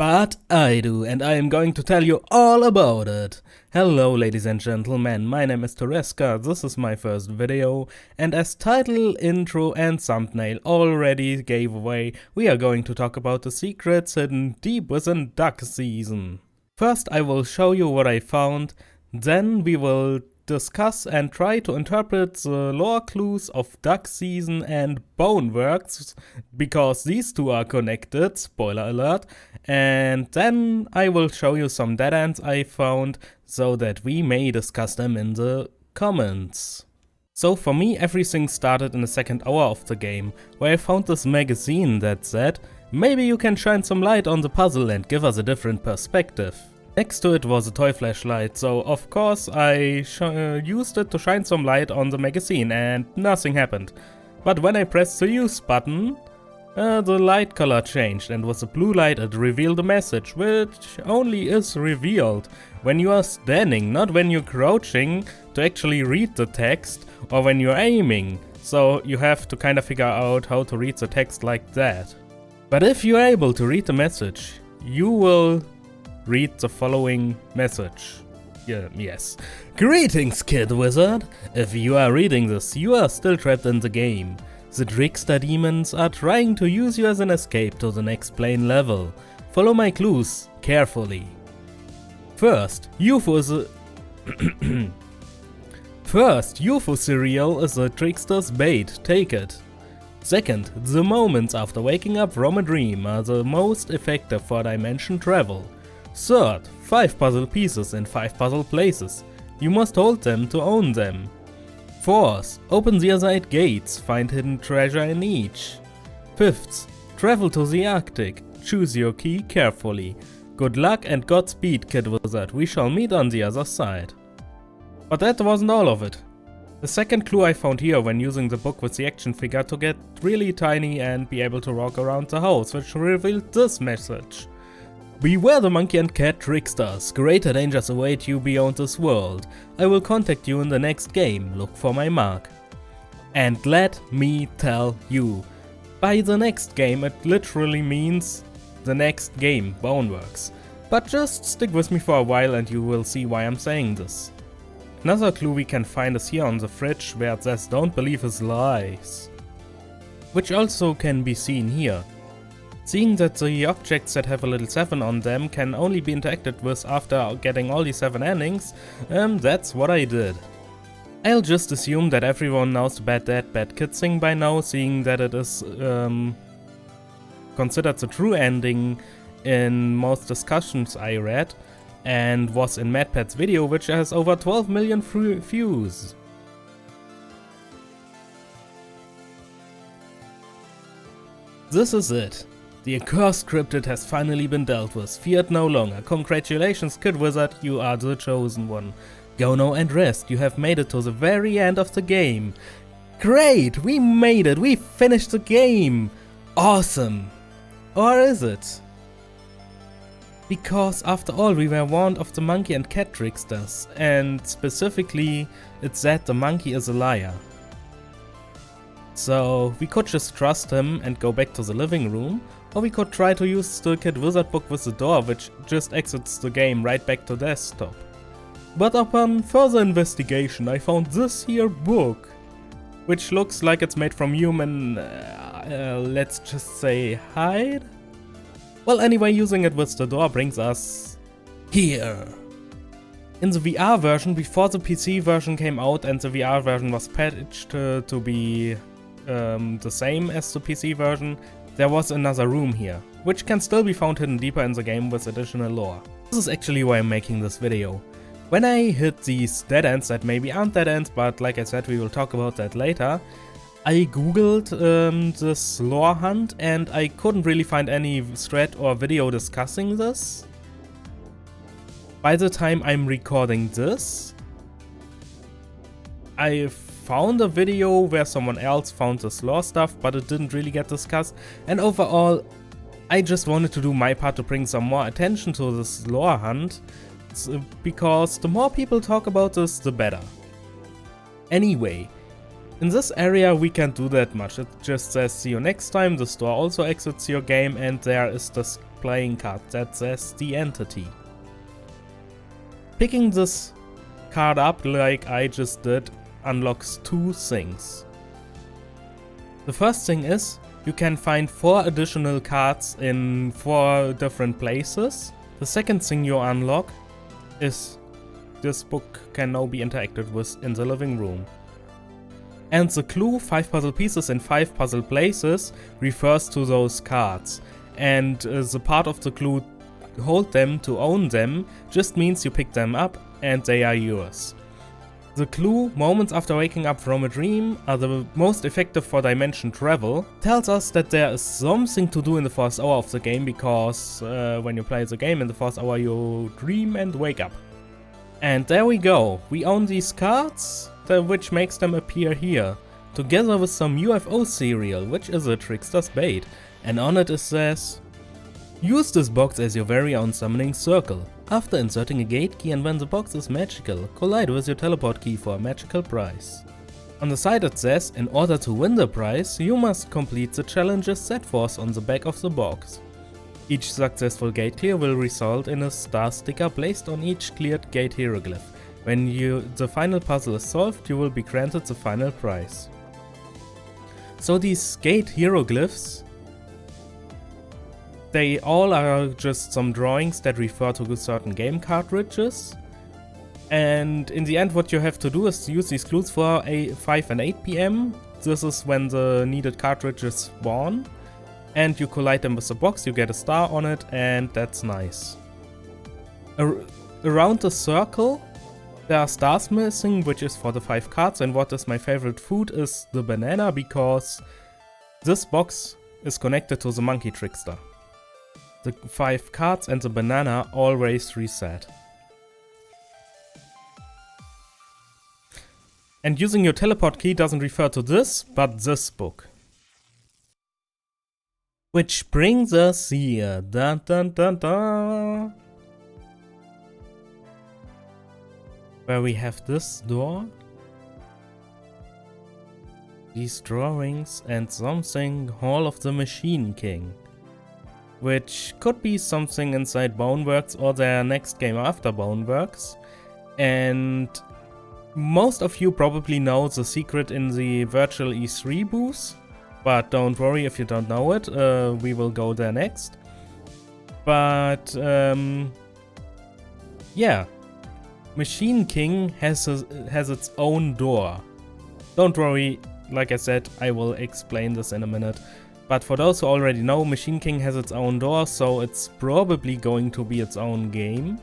But I do, and I am going to tell you all about it. Hello ladies and gentlemen, my name is Tarethga, this is my first video, and as title, intro and thumbnail already gave away, we are going to talk about the secrets hidden deep within Duck Season. First I will show you what I found, then we will discuss and try to interpret the lore clues of Duck Season and Boneworks, because these two are connected, spoiler alert, and then I will show you some dead ends I found, so that we may discuss them in the comments. So for me, everything started in the second hour of the game, where I found this magazine that said, maybe you can shine some light on the puzzle and give us a different perspective. Next to it was a toy flashlight, so of course I used it to shine some light on the magazine and nothing happened. But when I pressed the use button, the light color changed, and with the blue light it revealed a message, which only is revealed when you are standing, not when you're crouching to actually read the text or when you're aiming. So you have to kind of figure out how to read the text like that. But if you're able to read the message, you will read the following message. Yes. Greetings, Kid Wizard! If you are reading this, you are still trapped in the game. The trickster demons are trying to use you as an escape to the next plane level. Follow my clues carefully. First, UFO cereal is a trickster's bait, take it. Second, the moments after waking up from a dream are the most effective for dimension travel. Third, 5 puzzle pieces in 5 puzzle places. You must hold them to own them. Fourth, open the other 8 gates, find hidden treasure in each. Fifth, travel to the Arctic, choose your key carefully. Good luck and Godspeed, Kid Wizard, we shall meet on the other side. But that wasn't all of it. The second clue I found here when using the book with the action figure to get really tiny and be able to walk around the house, which revealed this message. Beware the monkey and cat tricksters, greater dangers await you beyond this world. I will contact you in the next game, look for my mark. And let me tell you, by the next game it literally means the next game, Boneworks. But just stick with me for a while and you will see why I'm saying this. Another clue we can find is here on the fridge, where it says don't believe his lies. Which also can be seen here. Seeing that the objects that have a little 7 on them can only be interacted with after getting all the 7 endings, that's what I did. I'll just assume that everyone knows the Bad Dad Bad Kid thing by now, seeing that it is considered the true ending in most discussions I read, and was in MadPat's video, which has over 12 million views. This is it. The accursed cryptid has finally been dealt with, feared no longer. Congratulations, Kid Wizard, you are the chosen one. Go now and rest, you have made it to the very end of the game. Great, we made it, we finished the game! Awesome! Or is it? Because after all we were warned of the monkey and cat tricksters, and specifically it said the monkey is a liar. So we could just trust him and go back to the living room, or we could try to use the Kid Wizard book with the door, which just exits the game right back to desktop. But upon further investigation I found this here book, which looks like it's made from human, let's just say hide? Well, anyway, using it with the door brings us here. In the VR version, before the PC version came out and the VR version was patched to be the same as the PC version, there was another room here, which can still be found hidden deeper in the game with additional lore. This is actually why I'm making this video. When I hit these dead ends that maybe aren't dead ends, but like I said we will talk about that later, I googled this lore hunt and I couldn't really find any thread or video discussing this. By the time I'm recording this, I found a video where someone else found this lore stuff, but it didn't really get discussed, and overall I just wanted to do my part to bring some more attention to this lore hunt, because the more people talk about this, the better. Anyway, in this area we can't do that much, it just says see you next time, the store also exits your game, and there is this playing card that says the entity. Picking this card up like I just did unlocks two things. The first thing is you can find 4 additional cards in 4 different places. The second thing you unlock is this book can now be interacted with in the living room. And the clue 5 puzzle pieces in 5 puzzle places refers to those cards. And the part of the clue hold them to own them just means you pick them up and they are yours. The clue, moments after waking up from a dream, are the most effective for dimension travel, tells us that there is something to do in the first hour of the game, because when you play the game in the first hour you dream and wake up. And there we go, we own these cards, which makes them appear here, together with some UFO cereal, which is a trickster's bait, and on it says, use this box as your very own summoning circle. After inserting a gate key and when the box is magical, collide with your teleport key for a magical prize. On the side it says, in order to win the prize, you must complete the challenges set forth on the back of the box. Each successful gate clear will result in a star sticker placed on each cleared gate hieroglyph. When the final puzzle is solved, you will be granted the final prize. So these gate hieroglyphs, they all are just some drawings that refer to certain game cartridges. And in the end what you have to do is use these clues for 5 and 8 PM. This is when the needed cartridges spawn. And you collide them with the box, you get a star on it, and that's nice. Around the circle there are stars missing, which is for the 5 cards, and what is my favorite food is the banana, because this box is connected to the monkey trickster. The 5 cards and the banana always reset. And using your teleport key doesn't refer to this, but this book. Which brings us here, dun dun dun dun, where we have this door, these drawings, and something Hall of the Machine King. Which could be something inside Boneworks or their next game after Boneworks. And most of you probably know the secret in the virtual E3 booth, but don't worry if you don't know it, we will go there next. But yeah, Machine King has its own door. Don't worry, like I said, I will explain this in a minute. But for those who already know, Machine King has its own door, so it's probably going to be its own game.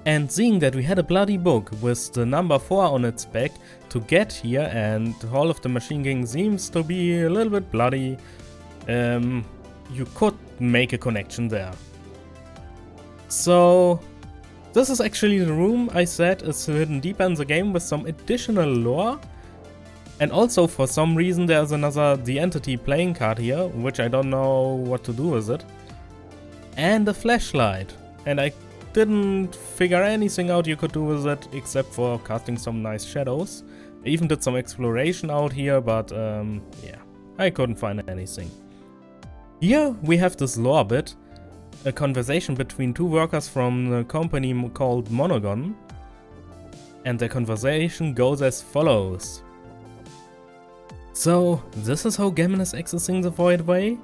And seeing that we had a bloody book with the number 4 on its back to get here, and Hall of the Machine King seems to be a little bit bloody, you could make a connection there. So this is actually the room I said is hidden deeper in the game with some additional lore. And also for some reason there's another The Entity playing card here, which I don't know what to do with it. And a flashlight. And I didn't figure anything out you could do with it except for casting some nice shadows. I even did some exploration out here, but yeah, I couldn't find anything. Here we have this lore bit, a conversation between 2 workers from a company called Monogon. And the conversation goes as follows. So, this is how Gammon is accessing the Void Way?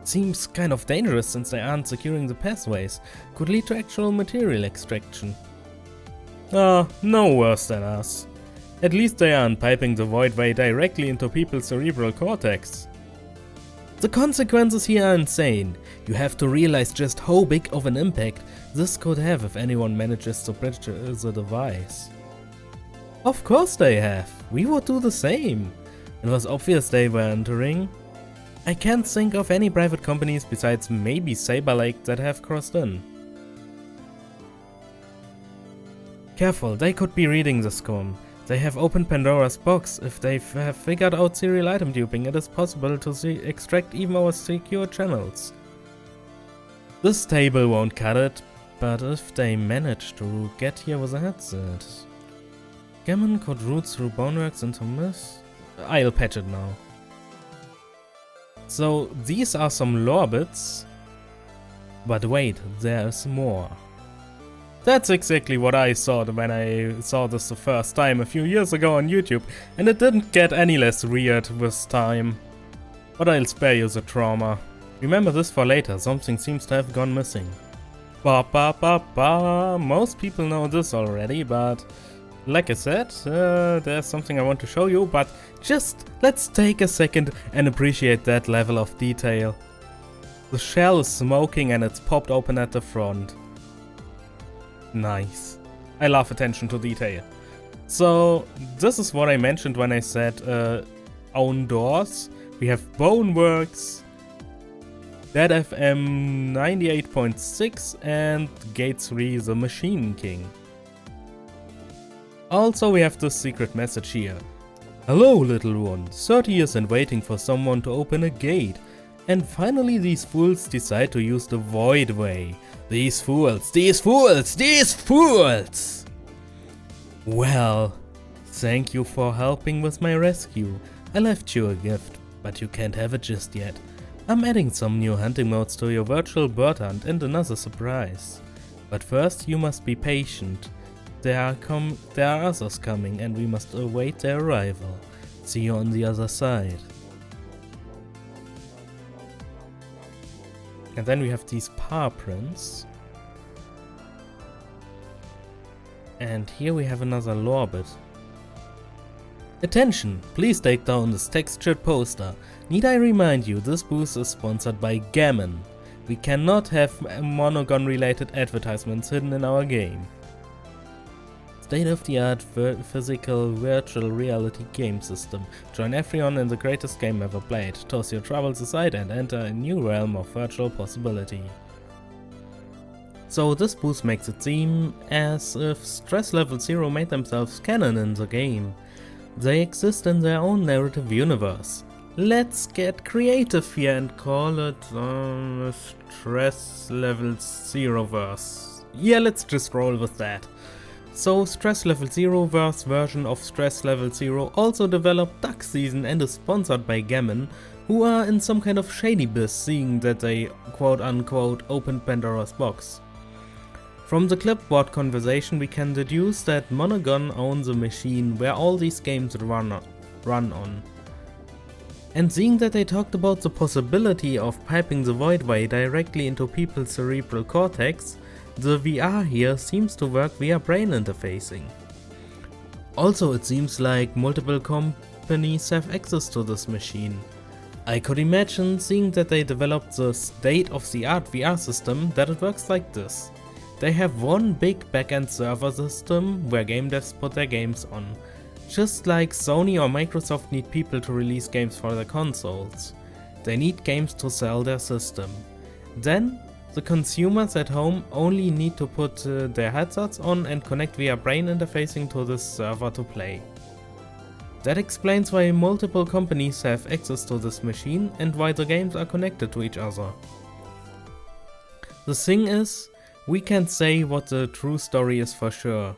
Seems kind of dangerous since they aren't securing the pathways. Could lead to actual material extraction. Ah, no worse than us. At least they aren't piping the Void Way directly into people's cerebral cortex. The consequences here are insane. You have to realize just how big of an impact this could have if anyone manages to bridge the device. Of course they have. We would do the same. It was obvious they were entering. I can't think of any private companies besides maybe Saber Lake that have crossed in. Careful, they could be reading the scum. They have opened Pandora's box. If they have figured out serial item duping, it is possible to extract even our secure channels. This table won't cut it, but if they manage to get here with a headset. Gammon could route through Boneworks into Myth. I'll patch it now. So these are some lore bits But wait, there's more. That's exactly what I thought when I saw this the first time a few years ago on YouTube, and it didn't get any less weird with time. But I'll spare you the trauma. Remember this for later, something seems to have gone missing. Ba ba ba ba. Most people know this already, but like I said, there's something I want to show you, but just let's take a second and appreciate that level of detail. The shell is smoking and it's popped open at the front. Nice. I love attention to detail. So this is what I mentioned when I said own doors. We have Boneworks, Dead FM 98.6 and Gate 3 the Machine King. Also we have this secret message here. Hello little one, 30 years and waiting for someone to open a gate. And finally these fools decide to use the void way. These fools, these fools, these fools! Well, thank you for helping with my rescue. I left you a gift, but you can't have it just yet. I'm adding some new hunting modes to your virtual bird hunt and another surprise. But first you must be patient. There are others coming and we must await their arrival. See you on the other side. And then we have these paw prints. And here we have another lore bit. Attention! Please take down this textured poster. Need I remind you, this booth is sponsored by Gammon. We cannot have Monogon related advertisements hidden in our game. State-of-the-art physical virtual reality game system. Join everyone in the greatest game ever played. Toss your troubles aside and enter a new realm of virtual possibility. So this boost makes it seem as if Stress Level 0 made themselves canon in the game. They exist in their own narrative universe. Let's get creative here and call it Stress Level 0 verse. Yeah, let's just roll with that. So Stress Level 0 verse version of Stress Level 0 also developed Duck Season and is sponsored by Gammon, who are in some kind of shady biz seeing that they quote unquote opened Pandora's box. From the clipboard conversation we can deduce that Monogon owns a machine where all these games run on. And seeing that they talked about the possibility of piping the Voidway directly into people's cerebral cortex, the VR here seems to work via brain interfacing. Also it seems like multiple companies have access to this machine. I could imagine, seeing that they developed the state-of-the-art VR system, that it works like this. They have one big backend server system where game devs put their games on. Just like Sony or Microsoft need people to release games for their consoles. They need games to sell their system. Then, the consumers at home only need to put their headsets on and connect via brain interfacing to this server to play. That explains why multiple companies have access to this machine and why the games are connected to each other. The thing is, we can't say what the true story is for sure.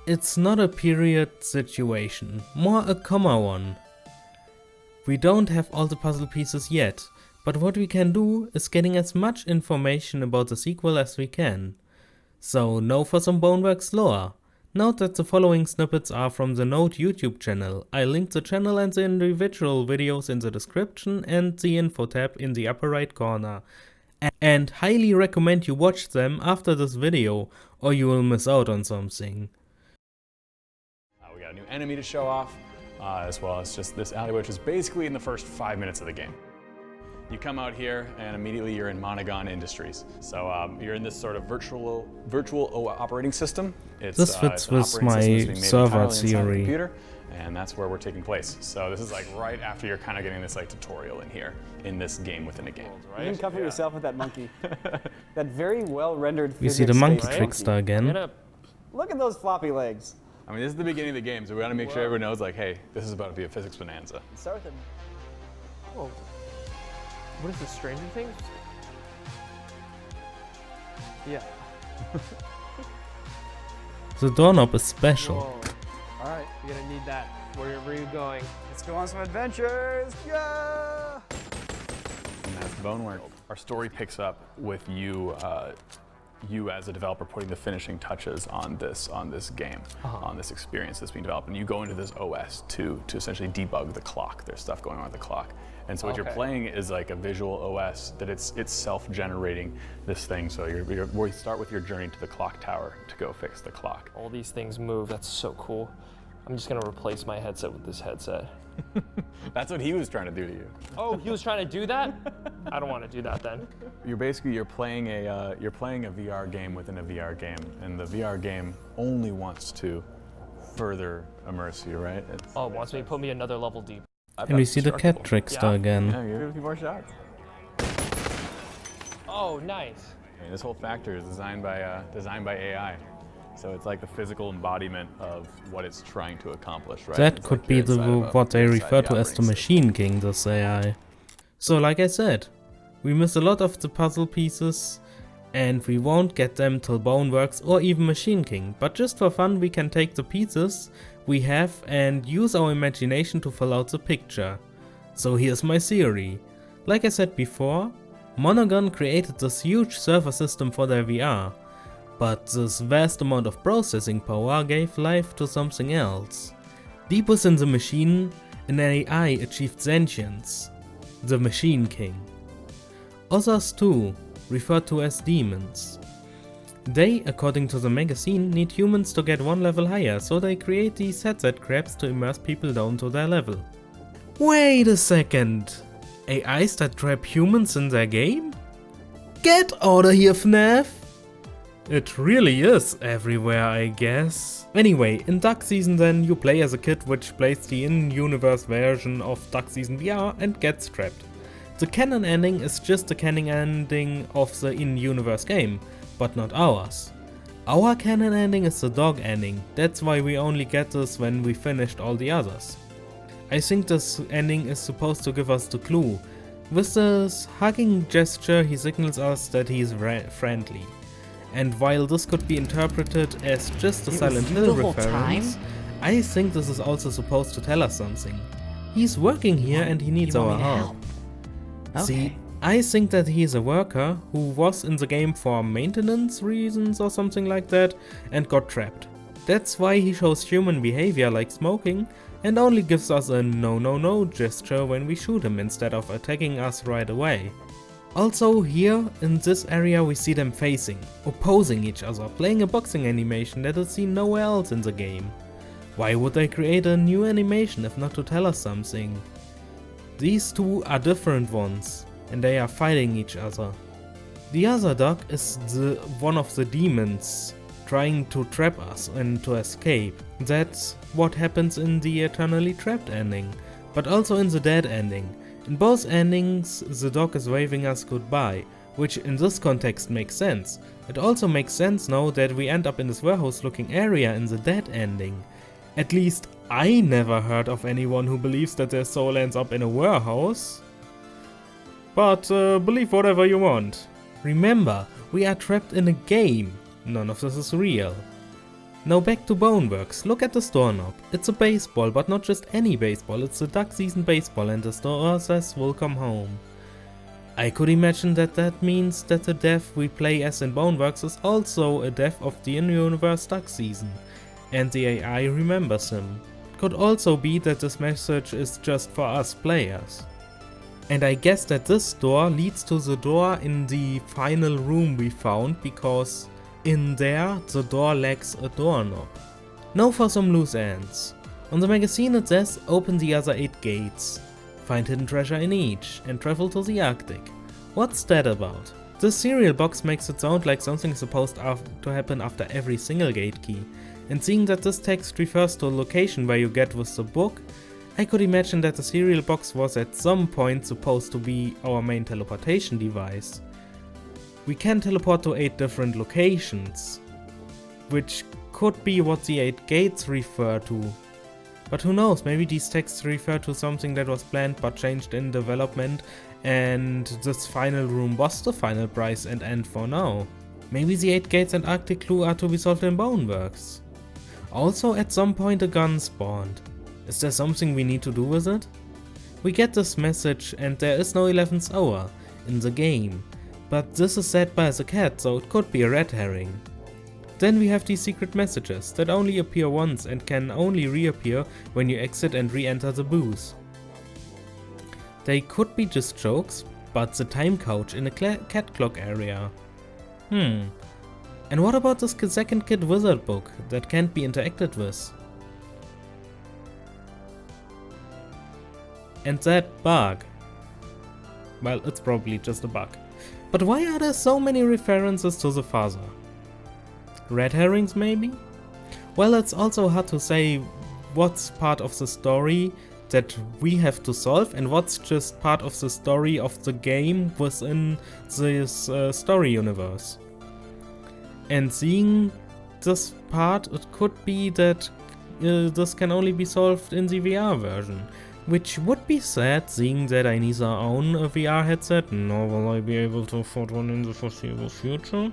It's not a period situation, more a comma one. We don't have all the puzzle pieces yet, but what we can do is getting as much information about the sequel as we can. So now for some Boneworks lore. Note that the following snippets are from the Note YouTube channel. I linked the channel and the individual videos in the description and the info tab in the upper right corner. And highly recommend you watch them after this video, or you will miss out on something. We got a new enemy to show off, as well as just this alleyway, which is basically in the first 5 minutes of the game. You come out here and immediately you're in Monogon Industries. So you're in this sort of virtual operating system. This fits with my server theory. And that's where we're taking place. So this is like right after you're kind of getting this like tutorial in here, in this game within a game. Right? You can cover yourself with that monkey. That very well rendered. We see the monkey trickster again. Look at those floppy legs. I mean, this is the beginning of the game, so we want to make sure everyone knows, like, hey, this is about to be a physics bonanza. Start with him. Whoa. What is this, Stranger Things? Yeah. The doorknob is special. Whoa. Alright, you're gonna need that wherever you're going. Let's go on some adventures! Yeah! And that's Boneworks. Our story picks up with you, you as a developer putting the finishing touches on this game, on this experience that's being developed, and you go into this OS to essentially debug the clock. There's stuff going on with the clock, and so what you're playing is like a visual OS that it's self-generating this thing. So we start with your journey to the clock tower to go fix the clock. All these things move. That's so cool. I'm just gonna replace my headset with this headset. That's what he was trying to do to you. Oh, he was trying to do that? I don't want to do that then. You're playing a VR game within a VR game, and the VR game only wants to further immerse you, right? It wants me to put me another level deep. And we see the cat trickster again. Yeah, you have a few more shots. Oh, nice. I mean, this whole factor is designed by AI. So it's like the physical embodiment of what it's trying to accomplish, right? That could be what they refer to as the Machine King, this AI. So like I said, we miss a lot of the puzzle pieces, and we won't get them till Boneworks or even Machine King, but just for fun we can take the pieces we have and use our imagination to fill out the picture. So here's my theory. Like I said before, Monogon created this huge server system for their VR. But this vast amount of processing power gave life to something else. Deep within the machine, an AI achieved sentience, the Machine King. Others too, referred to as demons. They, according to the magazine, need humans to get one level higher, so they create these headset crabs to immerse people down to their level. Wait a second! AIs that trap humans in their game? Get outta here, FNAF! It really is everywhere, I guess. Anyway, in Duck Season then, you play as a kid which plays the in-universe version of Duck Season VR and gets trapped. The canon ending is just the canon ending of the in-universe game, but not ours. Our canon ending is the dog ending, that's why we only get this when we finished all the others. I think this ending is supposed to give us the clue. With this hugging gesture he signals us that he is friendly. And while this could be interpreted as just a Silent Hill reference, I think this is also supposed to tell us something. He's working here and he needs our help. Okay. See, I think that he is a worker who was in the game for maintenance reasons or something like that and got trapped. That's why he shows human behavior like smoking and only gives us a no gesture when we shoot him instead of attacking us right away. Also here in this area we see them facing, opposing each other, playing a boxing animation that is seen nowhere else in the game. Why would they create a new animation if not to tell us something? These two are different ones, and they are fighting each other. The other dog is one of the demons, trying to trap us and to escape. That's what happens in the Eternally Trapped ending, but also in the Dead ending. In both endings, the dog is waving us goodbye, which in this context makes sense. It also makes sense now that we end up in this warehouse-looking area in the Dead ending. At least I never heard of anyone who believes that their soul ends up in a warehouse. But believe whatever you want. Remember, we are trapped in a game. None of this is real. Now back to Boneworks, look at the store knob. It's a baseball, but not just any baseball, it's the Duck Season baseball and the store says welcome home. I could imagine that means that the dev we play as in Boneworks is also a dev of the in-universe Duck Season, and the AI remembers him. It could also be that this message is just for us players. And I guess that this door leads to the door in the final room we found, because in there, the door lacks a doorknob. Now for some loose ends. On the magazine it says, open the other 8 gates, find hidden treasure in each, and travel to the Arctic. What's that about? This cereal box makes it sound like something is supposed to happen after every single gate key, and seeing that this text refers to a location where you get with the book, I could imagine that the cereal box was at some point supposed to be our main teleportation device. We can teleport to 8 different locations, which could be what the 8 gates refer to. But who knows, maybe these texts refer to something that was planned but changed in development, and this final room was the final prize and end for now. Maybe the 8 gates and Arctic clue are to be solved in Boneworks. Also at some point a gun spawned. Is there something we need to do with it? We get this message and there is no 11th hour. in the game, but this is said by the cat, so it could be a red herring. Then we have these secret messages that only appear once and can only reappear when you exit and re-enter the booth. They could be just jokes, but the time couch in a cat clock area. And what about this second kid wizard book that can't be interacted with? And that bug. Well, it's probably just a bug. But why are there so many references to the father? Red herrings maybe? Well, it's also hard to say what's part of the story that we have to solve and what's just part of the story of the game within this story universe. And seeing this part, it could be that this can only be solved in the VR version. Which would be sad, seeing that I neither own a VR headset, nor will I be able to afford one in the foreseeable future.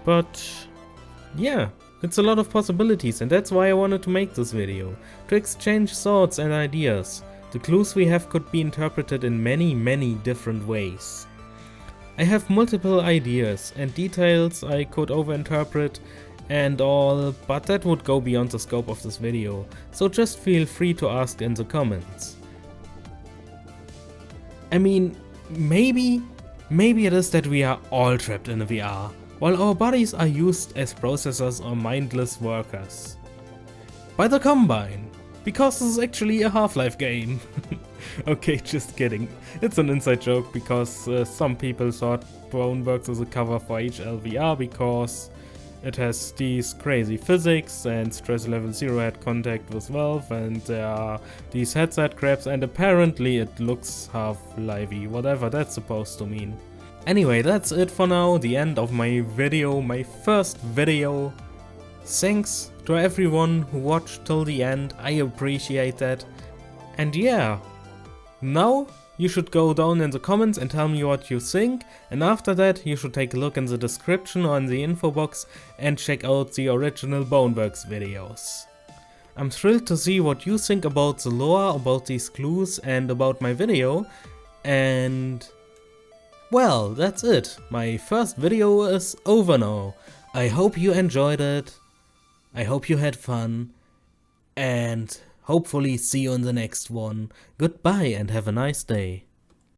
But yeah, it's a lot of possibilities, and that's why I wanted to make this video, to exchange thoughts and ideas. The clues we have could be interpreted in many different ways. I have multiple ideas and details I could overinterpret and all, but that would go beyond the scope of this video, so just feel free to ask in the comments. I mean, maybe it is that we are all trapped in a VR, while our bodies are used as processors or mindless workers. By the Combine, because this is actually a Half-Life game. Okay, just kidding. It's an inside joke because some people thought Boneworks is a cover for HLVR because it has these crazy physics and Stress Level 0 had contact with Valve and there are these headset grabs and apparently it looks half-livey, whatever that's supposed to mean. Anyway, that's it for now, the end of my video, my first video. Thanks to everyone who watched till the end, I appreciate that. And yeah, now you should go down in the comments and tell me what you think, and after that you should take a look in the description or in the info box and check out the original Boneworks videos. I'm thrilled to see what you think about the lore, about these clues and about my video, and well, that's it. My first video is over now. I hope you enjoyed it, I hope you had fun, and hopefully see you in the next one. Goodbye and have a nice day.